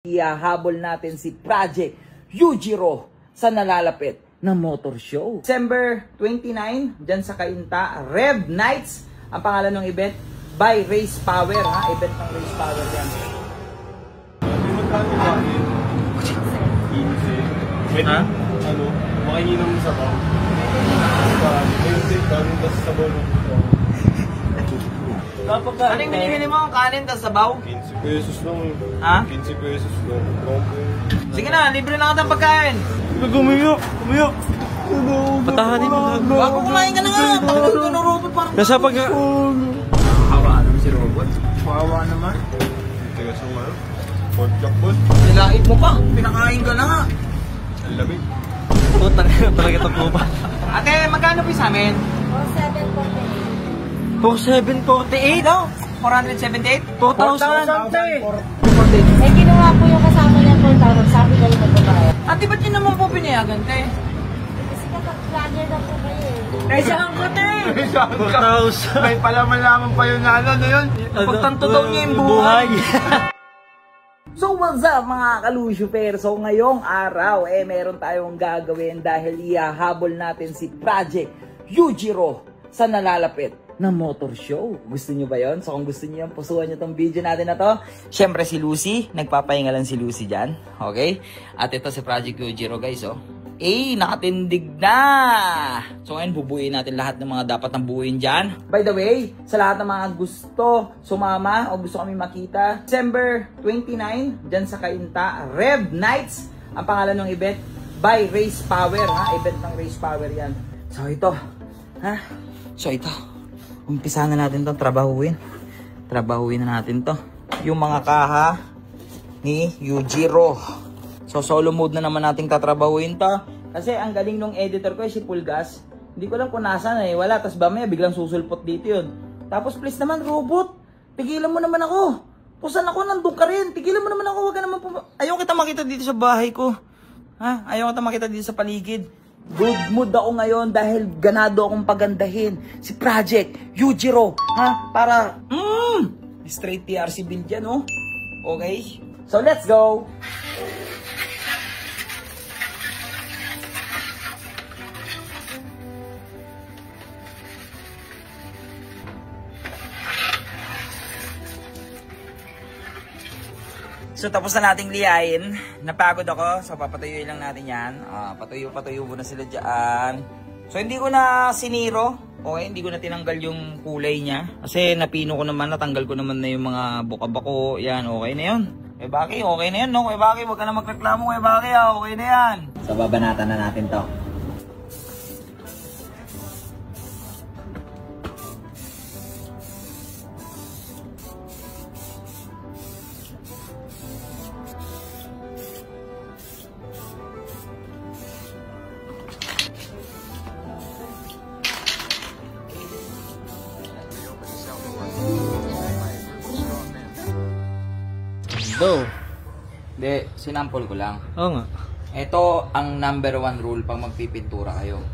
Ihahabol natin si Project Yujiro sa nalalapit na motor show. December 29, dyan sa Cainta, Rev Nights, ang pangalan ng event, by Race Power, ha? Event ng Race Power yan. Pwede, makahingi ng sabaw. Anong binibili mo? Kanin tas sabaw? 15 pesos lang. Ha? 15 pesos lang. Sige na, libre na kita ng pagkain. Umiyak! Patahanin mo na. Bago kumain ka na nga. Pagkain ko ng robot parang... Nasa pag... Hawa naman si robot. Hawa naman. Tigas ang ano? Pork chop boss. Nilait mo pa. Pinakain ka na nga. Ang lamig. Puta na talaga ito po ba? Ate, magkano po sa amin? 4748? Hello? 478? 4,000? Eh, kinuha po yung kasama niya 4,000. Sabi kayo magbabayad. Ate, ba't yun naman po pinayagan, te? Kasi kapag-vlogger na po kayo eh. Eh, saan ka, te? 4,000. May pala-malaman pa yun na ano yun. Pagtanto daw niya yung buhay. So what's up mga kalusyuper? So ngayong araw, meron tayong gagawin dahil ihahabol natin si Project Yujiro sa nalalapit na motor show. Gusto nyo ba yon? So kung gusto nyo yan, pusuan nyo tong video natin na to. Siyempre si Lucy, nagpapahinga lang si Lucy dyan. Okay? At ito si Project Yujiro guys, oh. Nakatindig na! So ngayon, bubuuin natin lahat ng mga dapat nang buuin dyan. By the way, sa lahat ng mga gusto sumama o gusto kami makita, December 29, dyan sa Cainta, Rev Nights, ang pangalan ng event, by Race Power, ha? Event ng Race Power yan. So ito, ha? So ito, umpisa na natin itong trabahuin. Trabahuin na natin to. Yung mga kaha ni Yujiro. So, solo mode na naman nating tatrabahuin to. Kasi ang galing nung editor ko, si Pulgas. Hindi ko lang kung nasan wala. Tapos mamaya biglang susulpot dito yun. Tapos please naman, robot. Tigilan mo naman ako. Pusan ako, nandun ka rin. Tigilan mo naman ako. Huwag ka naman ayaw kita makita dito sa bahay ko. Ha? Ayaw kita makita dito sa paligid. Good mood ako ngayon dahil ganado akong pagandahin si Project Yujiro. Ha? Para, straight PRC build yan, oh. Okay? So, let's go! So tapos na nating liyain. Napagod ako. So papatuyuin lang natin yan. Patuyo muna sila dyan. So hindi ko na siniro. Okay, hindi ko na tinanggal yung kulay niya. Kasi napino ko naman. Natanggal ko naman na yung mga buka-bako. Yan, okay na yun. Kuya Baki, okay na yan, no? Kuya Baki, huwag ka na magreklamo. Kuya Baki, okay na yan. So babanatan na natin to. Hindi, sinampol ko lang. Oo nga. Ito ang number 1 rule pag magpipintura kayo.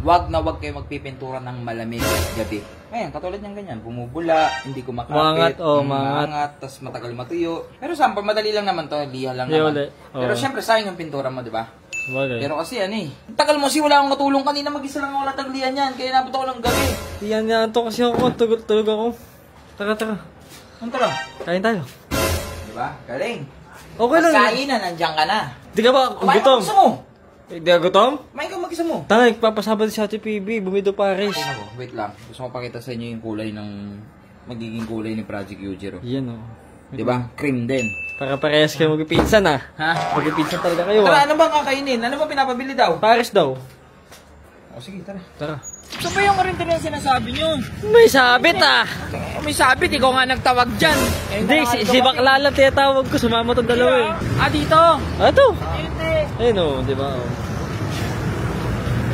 Wag na wag kayo magpipintura ng malamig gabi. Ngayon, katulad niyang ganyan, bumubula, hindi kumakapit, mangat, tas matagal matuyo. Pero sample, madali lang naman to, liha lang naman. Pero syempre, sayang yung pintura mo, di ba? Pero kasi tagal mo kasi wala akong katulong kanina, mag-isa lang ako lataglian yan, kaya nabot ako ng gabi. Yan yan to kasi ako, tulog ako. Tara. Ang tara? Kain tayo. Di ba? Galing. Okay lang. Pagkain na, nandiyan ka na. Di ka ba Kumain gutom? ka mag-isa mo. Di ka gutom? Kumain ka mag-isa mo. Tara, papasabad si Ate PB, bumido Paris. Wait lang. Gusto ko pakita sa inyo yung kulay ng magiging kulay ni Project Yujiro. Yan o. Diba? Cream din. Para parehas kayo magpipinsan Ha? Magpipinsan talaga kayo Tara, ano bang kakainin? Ano ba pinapabili daw? Paris daw. O sige, tara. Tara. So ba yung karintin yung sinasabi nyo? May sabit May sabit, ikaw nga nagtawag dyan. Hindi, si Bakla lang tinatawag ko, sumama tong dalawa Dito. Ito. Hindi. Ayun o, di ba?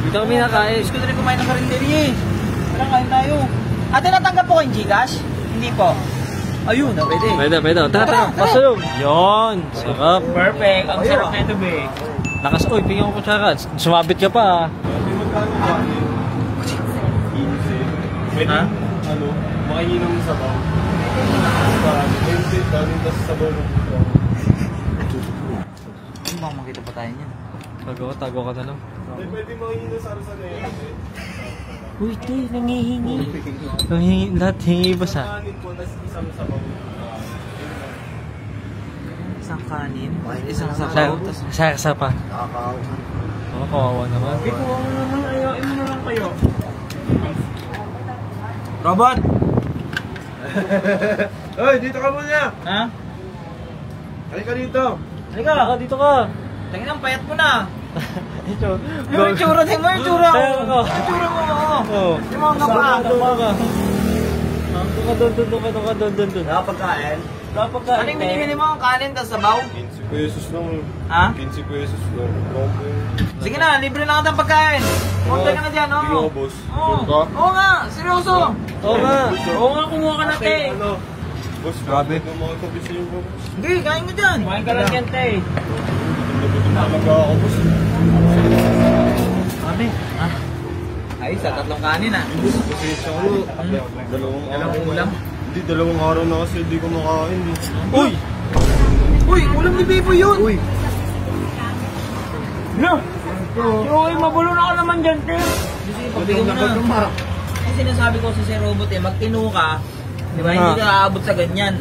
Dito kami nakain. Gusto ko na rin kumain ng karinderya Tara, kain tayo. Ate, natanggap po kayong Gcash? Hindi po. Ayun, pwede. Pwede. Tara. Pasulong. Yun. Sarap. Perfect. Ang sarap na ito, be. Lakas, bigyan ko kutsara. Sumabit ka pa Pwede, makahingi ng sabaw. Pwede, tapos sabaw ng tayo niyan. Tago ka na lang. Pwede mangingi na sarsa na yan. Uy, te, nangihingi. Nangihingi, lahat hingi ba sa? Kanin po, tas isang sabaw. Isang kanin, isang sabaw, tas Sa pa. Nakakaw. Oo, kawawa naman. Kuha mo naman, ayain mo na lang kayo. Robot! Hoy, dito ka muna! Ha? Halika dito! Halika, dito ka. Tingin ang payat mo na. Ito. Yung itsura, tingin mo yung itsura. Tayo ko. Yung itsura mo, oo. Oo. Yung mga ngapa. Doon ka doon. Nakapagkain? Anong binibili mo? Kanin, tas sabaw? 15 pesos lang. Ha? 15 pesos lang. Okay. Sige na, libre na kita ng pagkain. Punta ka na dyan, oo. Hindi ako, boss. Oo. Sure ka? Oo nga, seryoso. Oo nga. Oo nga, kumuha ka na, te. Ano? Boss, grabe. Kumakasabi sa'yo ko, boss. Hindi, kain ka dyan. Kain ka lang yan, te. Nagutom talaga ako, boss. Kami? Ha? Ay, sa tatlong kanin, ha? Pasensya ko. Dalawang ulam? Hindi, dalawang araw na kasi hindi ko makain. Uy! Uy, ulam ni Bibo yun. Uy. No! Uy, mabulo na ka naman dyan, te. Sige, pagbigyan mo na. Ang sinasabi ko sa Sir Robot, magtino ka. Di ba? Hindi ka aabot sa ganyan.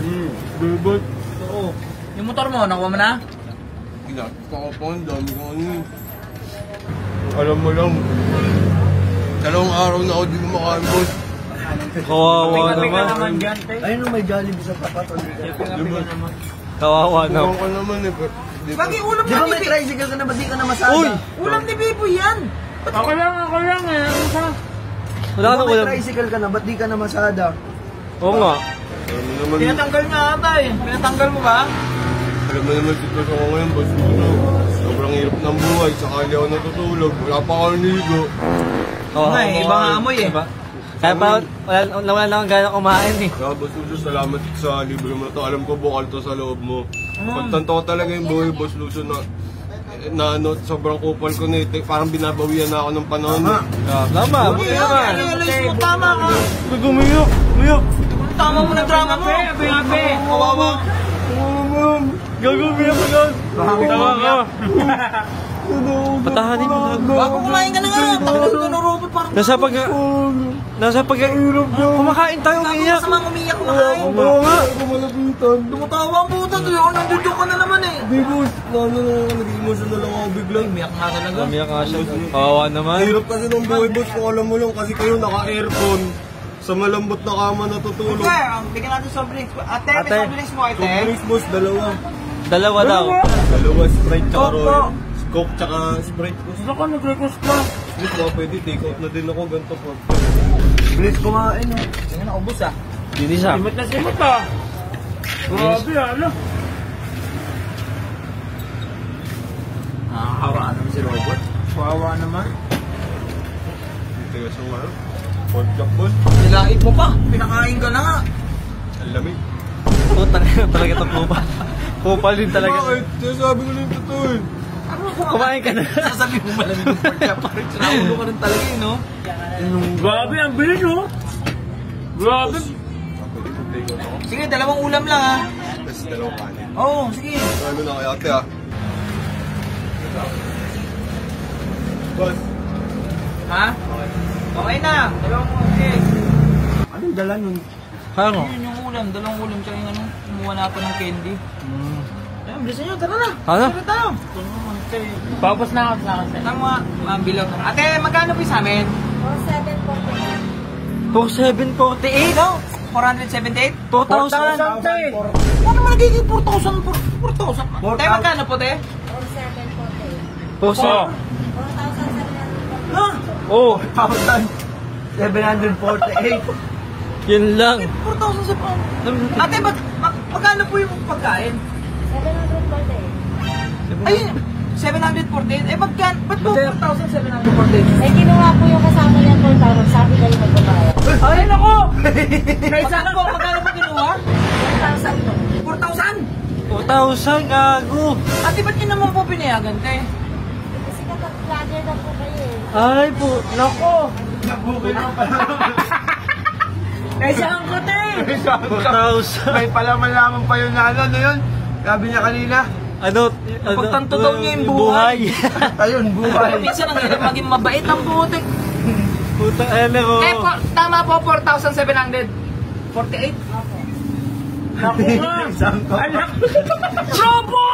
Bebot. Oo. Yung motor mo, nakuha mo na? Ginagawa ko pa, ang dami ko ano eh. Alam mo lang, dalawang araw na ako di kumakain, boss. Kawawa Ka naman. naman dyan, te. Ayun na may Jollibee sa tapat. Diba? Kawawa Kukuha naman. ka naman eh. Bakit ulam na ni Bibo? tricycle ka na, ba't di ka na masada? Uy! Ulam ni Bibo yan. Ako lang eh. Ano sa? Wala ka na ulam. tricycle ka na, ba't di ka na masada? Oo nga. Alam mo naman, Pinatanggal nga ata eh. Pinatanggal mo ba? alam mo naman sitwasyon ko ngayon, boss. Sobrang hirap ng buhay, sakali ako natutulog, wala pa ako niligo. Nga eh, ibang amoy eh. Kaya pa, wala lang gano'ng kumain eh. Kaya boss, Lucio, salamat sa libre mo na to. Alam ko bukal to sa loob mo. Pagtanto ko talaga yung buhay, boss Lucio, na ano, sobrang kupal ko na eh. Parang binabawian na ako ng panahon. Tama, buti naman. Realize mo, tama ka. Gumiyok. Tama mo na drama mo. Abe. Kawawa. Gagumiyok agad. Tama ka. Patahanin mo na. Bago kumain ka na nga. Bakit ka na robot parang... Nasa kumakain tayo umiiyak. Sa mga umiyak kumakain. Oo nga. Tumatawa ang puto to yun. Nandito ka na naman eh. Di boss, nag-emotional lang ako biglang. Umiyak nga talaga. Umiyak nga siya. Kawawa naman. Hirap kasi ng buhay, boss, kung alam mo lang kasi kayo naka-aircon. Sa malambot na kama natutulog. Okay, bigyan natin soft drinks. Ate, may soft drinks mo ate. Soft drinks, boss, dalawa. Dalawa daw. Dalawa, Sprite tsaka Coke Royal. Coke tsaka Sprite, boss. Gusto ko nag-request ka. Boss, baka pwede, take out na din ako, ganito po. Please, kumain, oh. Sige na, ubus ah. Dinis ah. Simot na simot ah. Grabe ano. Nakakawaan naman si Robot. Kawawa naman. Tigas yung ano? Pork chop, boss. Nilait mo pa. Pinakain ka na nga. Ang lamig. Putang ina talaga ito kupal. Kupal din talaga. Bakit? Sabi ko lang totoo eh. Kumain ka na. Sasabi mo malamig yung pork chop. Parang sinakulo ka rin talaga eh, no? Grabe, ang bilis oh. Grabe. Pwede kong take out ako. Sige, dalawang ulam lang ah. Tapos dalawang kanin. Oo, sige. Ano na kaya ate, ah? Boss. Ha? Okay na. Dalawang ulam. Anong dala nun? Ano? Yun yung ulam. Dalawang ulam. Tsaka yung ano, kumuha natin ng candy. Ayun, bilisan nyo. Tara na. Ano? Tara tayo. Papos na ako sa akin. Nang mga bilang. Ate, magkano po sa amin? 4748? No? 478? 4,000? Ano naman nagiging 4,000? 4,000? Tayo magkano po, te? 4,000? Ha? Oh, 748. yun lang. 4,000 sa pound. Ate, magkano po yung pagkain? 748. Ay, 748? Eh, magkano? Ba't po 4,748? Eh, kinuha ko yung kasama niya 4,000. Sabi kayo magbabayad. Ay, nako! Magkano po? Magkano po kinuha? 4,000 po. 4,000? 4,000, gago. Ate, ba't yun naman po pinayagan, te? Kasi kapag-vlogger na po kayo eh. Ay po, nako. Eh, saan ka, te? 4,000. May palaman-laman pa yun na ano yun. Sabi niya kanina, Ano? Pagtanto daw niya yung buhay. Ayun, buhay. Minsan ang hirap maging mabait ang putik. Puta, ano ko. Eh, tama po, 4,700. 48? Naku nga! Anak! Robo!